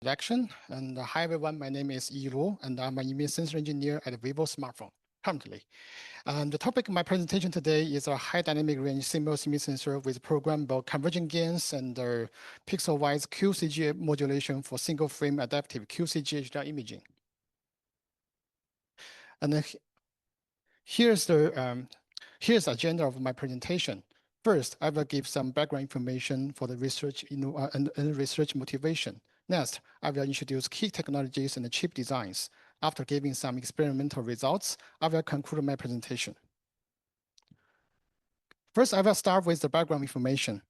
introduction. And hi everyone, my name is Yi Luo, and I'm an image sensor engineer at vivo smartphone currently. The topic of my presentation today is a high dynamic range CMOS image sensor with programmable convergent gains and Pixelwise QCG modulation for single frame adaptive QCG-HDR imaging. And here's the agenda of my presentation. First, I will give some background information for the research and research motivation. Next, I will introduce key technologies and chip designs. After giving some experimental results, I will conclude my presentation. First, I will start with the background information.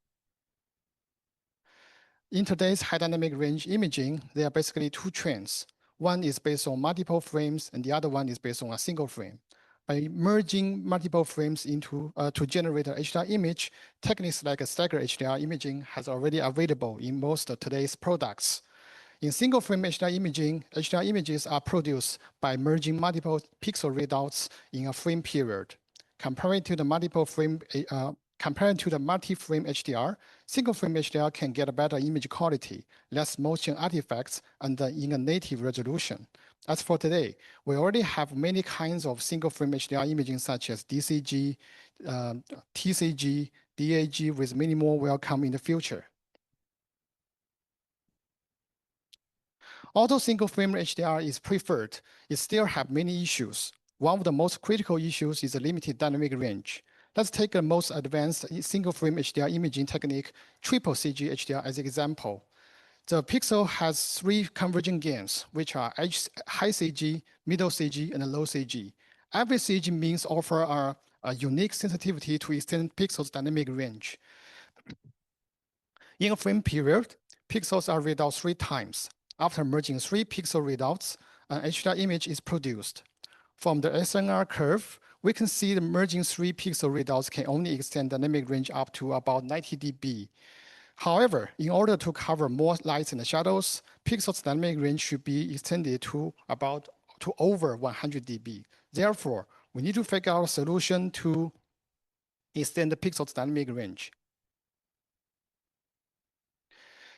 In today's high dynamic range imaging, there are basically two trends. One is based on multiple frames, and the other one is based on a single frame. By merging multiple frames into to generate an HDR image, techniques like a staggered HDR imaging has already available in most of today's products. In single frame HDR imaging, HDR images are produced by merging multiple pixel readouts in a frame period. Compared to the multi-frame HDR, single frame HDR can get a better image quality, less motion artifacts, and in a native resolution. As for today, we already have many kinds of single frame HDR imaging such as DCG, TCG, DAG, with many more will come in the future. Although single frame HDR is preferred, it still has many issues. One of the most critical issues is a limited dynamic range. Let's take the most advanced single frame HDR imaging technique, triple CG HDR, as an example. The pixel has 3 convergent gains, which are high CG, middle CG, and low CG. Every CG means offer a unique sensitivity to extend pixels' dynamic range. In a frame period, pixels are read out 3 times. After merging 3 pixel readouts, an HDR image is produced. From the SNR curve, we can see the merging 3 pixel readouts can only extend dynamic range up to about 90 dB. However, in order to cover more lights and shadows, pixels dynamic range should be extended to over 100 dB. Therefore, we need to figure out a solution to extend the pixels dynamic range.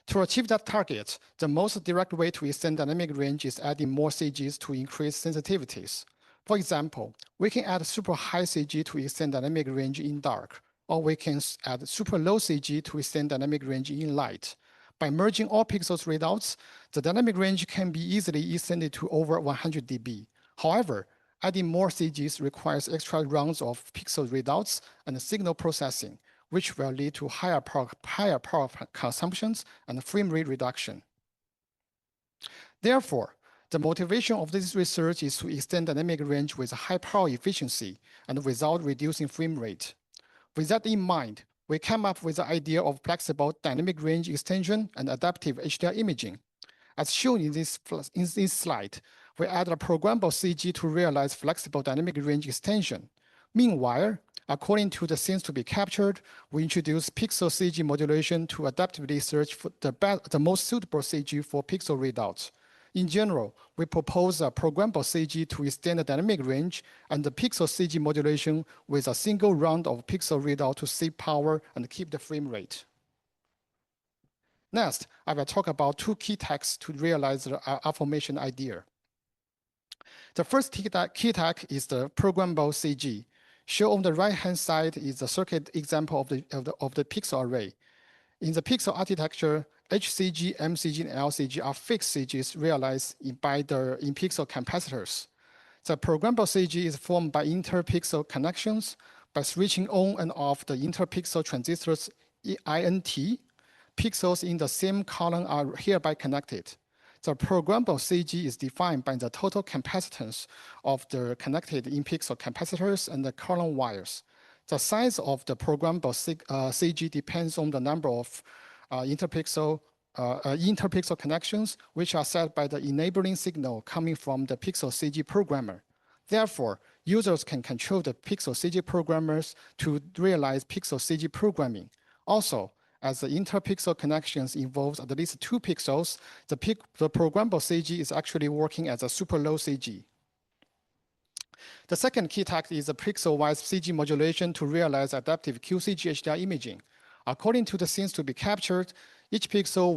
To achieve that target, the most direct way to extend dynamic range is adding more CGs to increase sensitivities. For example, we can add super high CG to extend dynamic range in dark, or we can add super low CG to extend dynamic range in light. By merging all pixels readouts, the dynamic range can be easily extended to over 100 dB. However, adding more CGs requires extra rounds of pixel readouts and signal processing, which will lead to higher power consumptions and frame rate reduction. Therefore, the motivation of this research is to extend dynamic range with high power efficiency and without reducing frame rate. With that in mind, we came up with the idea of flexible dynamic range extension and adaptive HDR imaging. As shown in this slide, we add a programmable CG to realize flexible dynamic range extension. Meanwhile, according to the scenes to be captured, we introduce pixel CG modulation to adaptively search for the most suitable CG for pixel readouts. In general, we propose a programmable CG to extend the dynamic range and the pixel CG modulation with a single round of pixel readout to save power and keep the frame rate. Next, I will talk about 2 key techs to realize the aforementioned idea. The first key tech is the programmable CG. Shown on the right-hand side is the circuit example of the pixel array. In the pixel architecture, HCG, MCG, and LCG are fixed CGs realized in pixel capacitors. The programmable CG is formed by inter-pixel connections. By switching on and off the inter-pixel transistors INT, pixels in the same column are hereby connected. The programmable CG is defined by the total capacitance of the connected in-pixel capacitors and the column wires. The size of the programmable CG depends on the number of inter-pixel connections, which are set by the enabling signal coming from the pixel CG programmer. Therefore, users can control the pixel CG programmers to realize pixel CG programming. Also, as the inter-pixel connections involves at least 2 pixels, the programmable CG is actually working as a super low CG. The second key tech is the Pixelwise CG modulation to realize adaptive QCG-HDR imaging. According to the scenes to be captured, Each pixel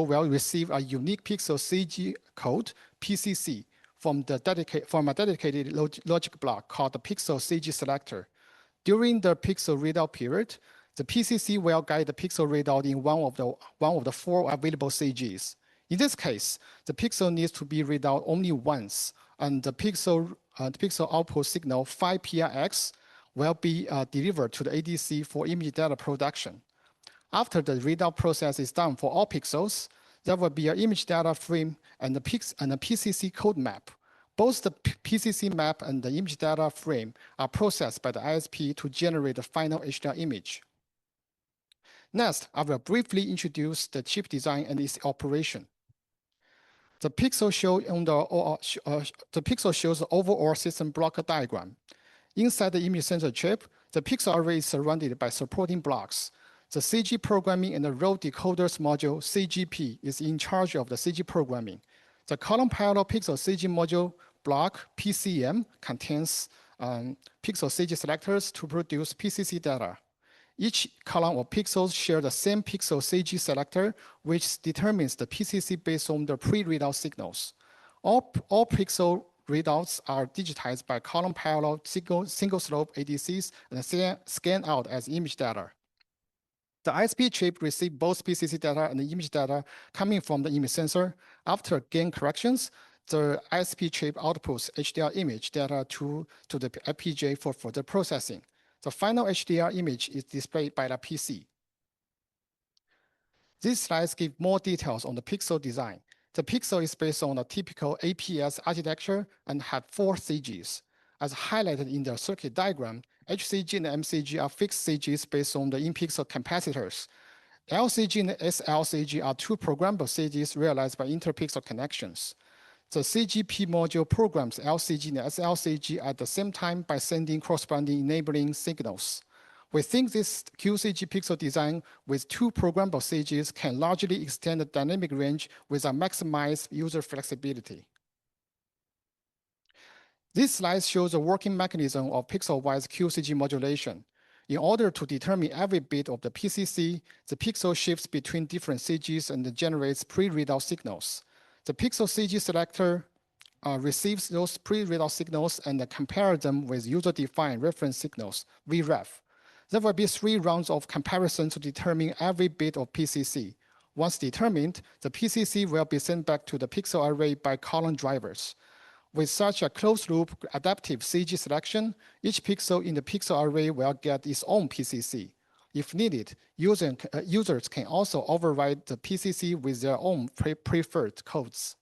will receive a unique pixel CG code (PCC) from a dedicated logic block called the pixel CG selector. During the pixel readout period, the PCC will guide the pixel readout in one of the 4 available CGs. In this case, the pixel needs to be read out only once, and the pixel output signal 5PRX will be delivered to the ADC for image data production. After the readout process is done for all pixels, there will be an image data frame and a PCC code map. Both the PCC map and the image data frame are processed by the ISP to generate the final HDR image. Next, I will briefly introduce the chip design and its operation. The pixel shows the overall system block diagram. Inside the image sensor chip, the pixel array is surrounded by supporting blocks. The CG programming and the row decoders module, CGP, is in charge of the CG programming. The column parallel pixel CG module block, PCM, contains pixel CG selectors to produce PCC data. Each column of pixels share the same pixel CG selector, which determines the PCC based on the pre-readout signals. All pixel readouts are digitized by column parallel single-slope ADCs and scanned out as image data. The ISP chip receives both PCC data and the image data coming from the image sensor. After gain corrections, the ISP chip outputs HDR image data to the FPGA for further processing. The final HDR image is displayed by the PC. These slides give more details on the pixel design. The pixel is based on a typical APS architecture and had 4 CGs. As highlighted in the circuit diagram, HCG and MCG are fixed CGs based on the in-pixel capacitors. LCG and SLCG are 2 programmable CGs realized by inter-pixel connections. The CGP module programs LCG and SLCG at the same time by sending corresponding enabling signals. We think this QCG pixel design with 2 programmable CGs can largely extend the dynamic range with a maximized user flexibility. This slide shows the working mechanism of Pixelwise QCG modulation. In order to determine every bit of the PCC, the pixel shifts between different CGs and generates pre-readout signals. The pixel CG selector receives those pre-readout signals and compares them with user-defined reference signals, VREF. There will be 3 rounds of comparison to determine every bit of PCC. Once determined, the PCC will be sent back to the pixel array by column drivers. With such a closed-loop adaptive CG selection, each pixel in the pixel array will get its own PCC. If needed, users can also override the PCC with their own preferred codes.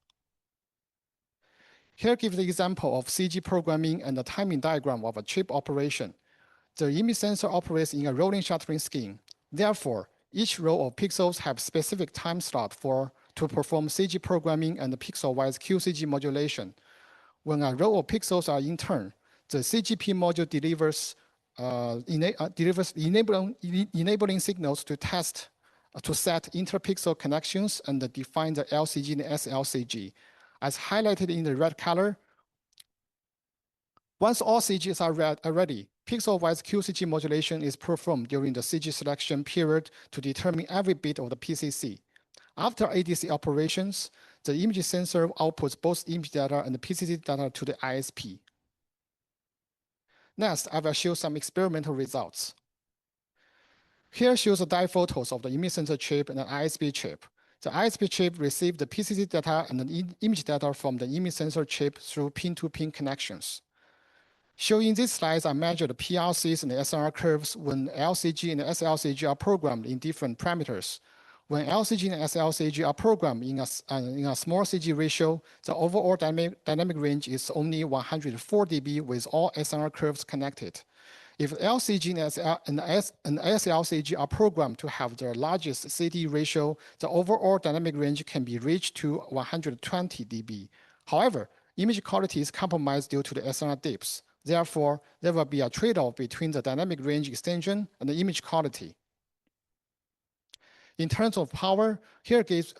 Here gives the example of CG programming and the timing diagram of a chip operation. The image sensor operates in a rolling shuttering scheme. Therefore, each row of pixels have specific time slot to perform CG programming and the pixel-wise QCG modulation. When a row of pixels are in turn, the CGP module delivers enabling signals to set interpixel connections and define the LCG and SLCG. As highlighted in the red color, once all CGs are ready, pixel-wise QCG modulation is performed during the CG selection period to determine every bit of the PCC. After ADC operations, the image sensor outputs both image data and the PCC data to the ISP. Next, I will show some experimental results. Here shows the die photos of the image sensor chip and the ISP chip. The ISP chip received the PCC data and the image data from the image sensor chip through pin-to-pin connections. Showing these slides, I measured the PRCs and the SNR curves when LCG and SLCG are programmed in different parameters. When LCG and SLCG are programmed in a small CG ratio, the overall dynamic range is only 104 dB with all SNR curves connected. If LCG and SLCG are programmed to have the largest CD ratio, the overall dynamic range can be reached to 120 dB. However, image quality is compromised due to the SNR dips. Therefore, there will be a trade-off between the dynamic range extension and the image quality. In terms of power, here gives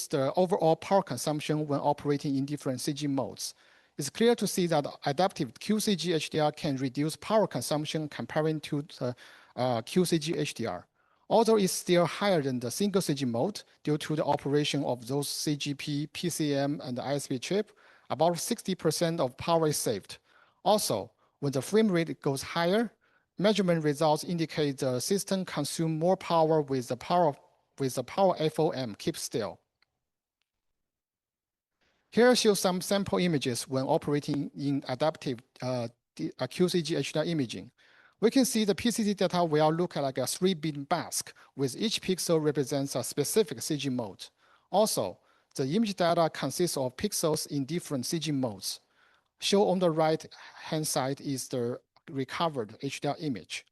the overall power consumption when operating in different CG modes. It's clear to see that adaptive QCG-HDR can reduce power consumption comparing to the QCG-HDR. although it's still higher than the single CG mode due to the operation of those CGP, PCM, and the ISP chip, about 60% of power is saved. Also, when the frame rate goes higher, measurement results indicate the system consumes more power with the power FOM keep still. Here shows some sample images when operating in adaptive QCG-HDR imaging. We can see the PCC data will look like a 3-bit mask, with each pixel represents a specific CG mode. Also, the image data consists of pixels in different CG modes. Shown on the right-hand side is the recovered HDR image.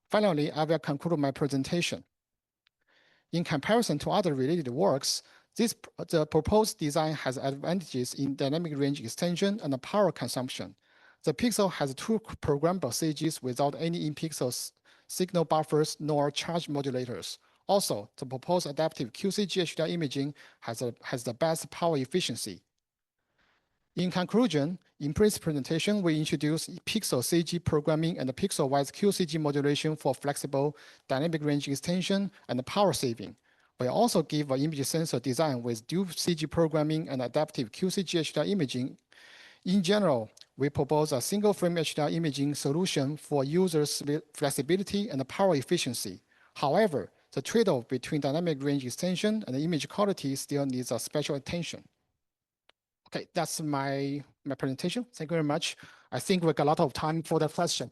Finally, I will conclude my presentation. In comparison to other related works, the proposed design has advantages in dynamic range extension and power consumption. The Pixel has 2 programmable CGs without any in-pixel signal buffers nor charge modulators. Also, the proposed adaptive QCG-HDR imaging has the best power efficiency. In conclusion, in this presentation, we introduced Pixel CG programming and the Pixelwise QCG modulation for flexible dynamic range extension and power saving. We also give an image sensor design with dual CG programming and adaptive QCG-HDR imaging. In general, we propose a single-frame HDR imaging solution for users' flexibility and power efficiency. However, the trade-off between dynamic range extension and image quality still needs a special attention. Okay, that's my presentation. Thank you very much. I think we got a lot of time for the question.